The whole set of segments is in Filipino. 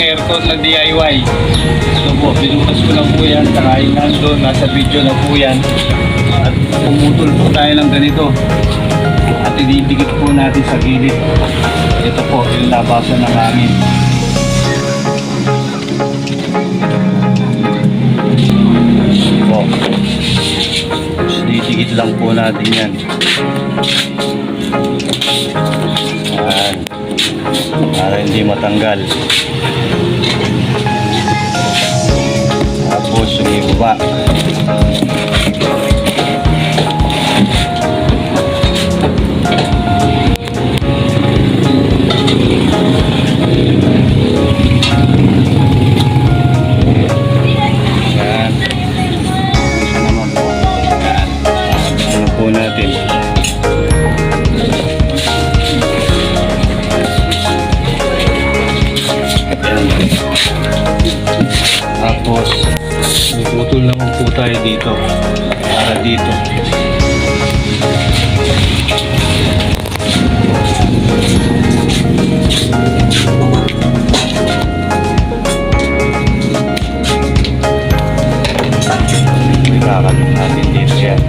aircon na DIY. So po, binukas ko lang po yan. Saka yung nandun, nasa video na po yan. At pumutol po tayo ng ganito. At ididikit po natin sa gilid. Ito po, yung labasan ng hangin. Po. Tapos didikit lang po natin yan. Ayan. Para hindi matanggal. Tapos yung ibaba. Ayan. Isa naman po. Ayan. Ano po natin. Tapos puputol naman po tayo dito para dito. Ikakalap natin dito yan.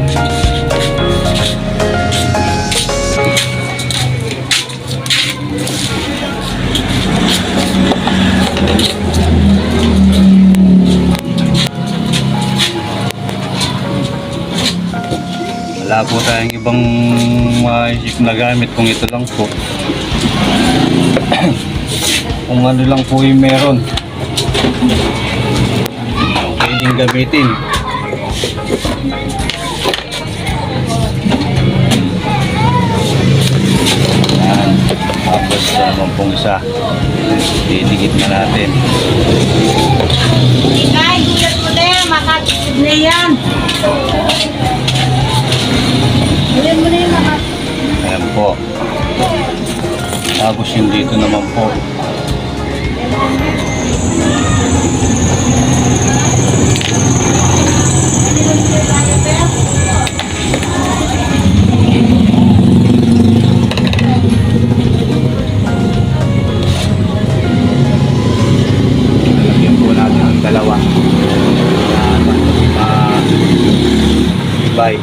Wala po tayong ibang maisip na gamit kung ito lang po. Kung ano lang po yung meron, pwedeng gamitin. Yan. Tapos naman pong isa, didikit na natin. Ay, gulat mo na yan, makakasib na yan. Gulat mo na yan, makakasib. Ayan po. Tapos yung dito naman po. Lagyan po natin ang dalawa. Bye.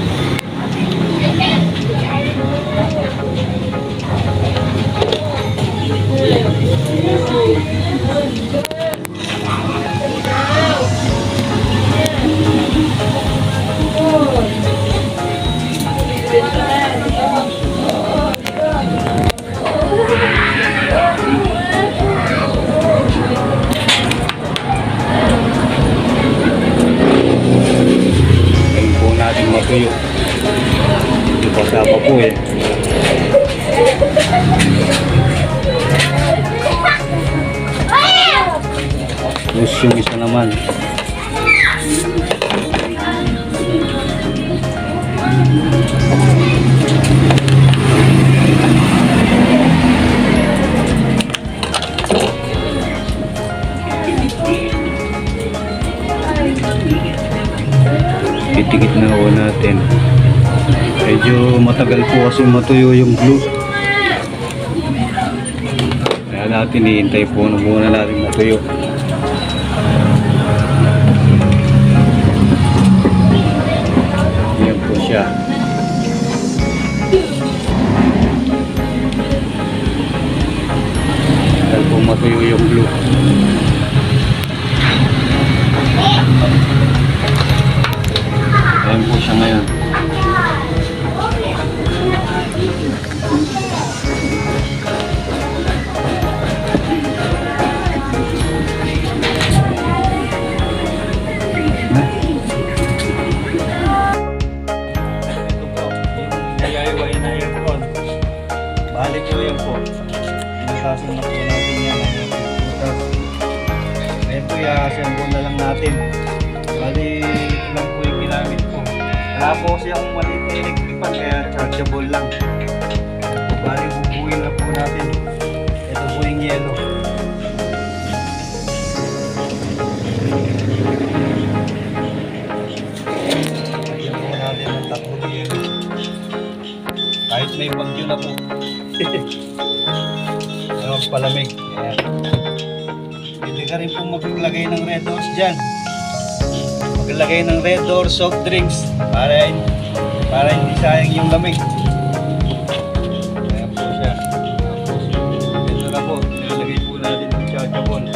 Matuyo. Ito basa pa po eh. Tapos yung isa naman. Titikit na ho natin. Medyo matagal po kasi matuyo yung glue. Kaya natin ihintay po na muna natin matuyo. Yan po siya. Matagal po matuyo yung glue. Ayan po siya ngayon. Ito po, yung DIY na aircon. Balik po yan po. Pinutasan na po natin yan. Ayan po, i-assemble na lang natin. Bali, ito lang po yung ginamit ko. Wala po siyang maliit na electric fan, kaya chargeable lang. Bali, bubuin na po natin. Ito po yung yellow. Lagyan po natin ng tatlo na yellow. Kahit may bagyo na po. Ayaw palamig. Ayan. Pwede ka rin po maglagay ng red doors dyan. Maglagay ng red door soft drinks para hindi sayang yung lamig. Ayan po siya. Ito na po, nilalagay po natin yung chargeable.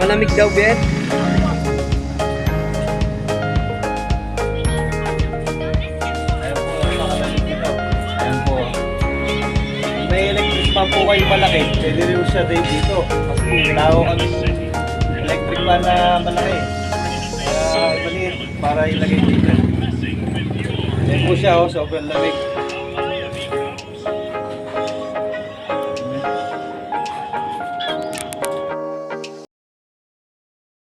Malamig daw, Bet. Ayan po, nakalamig dito. Ayan po. May electric fan po kayo malaki. Pwede rin siya dito. Kasi kailangan ko kami electric fan na malaki. Kaya maliit para ilagay dito. Ayan po siya, sobrang lamig.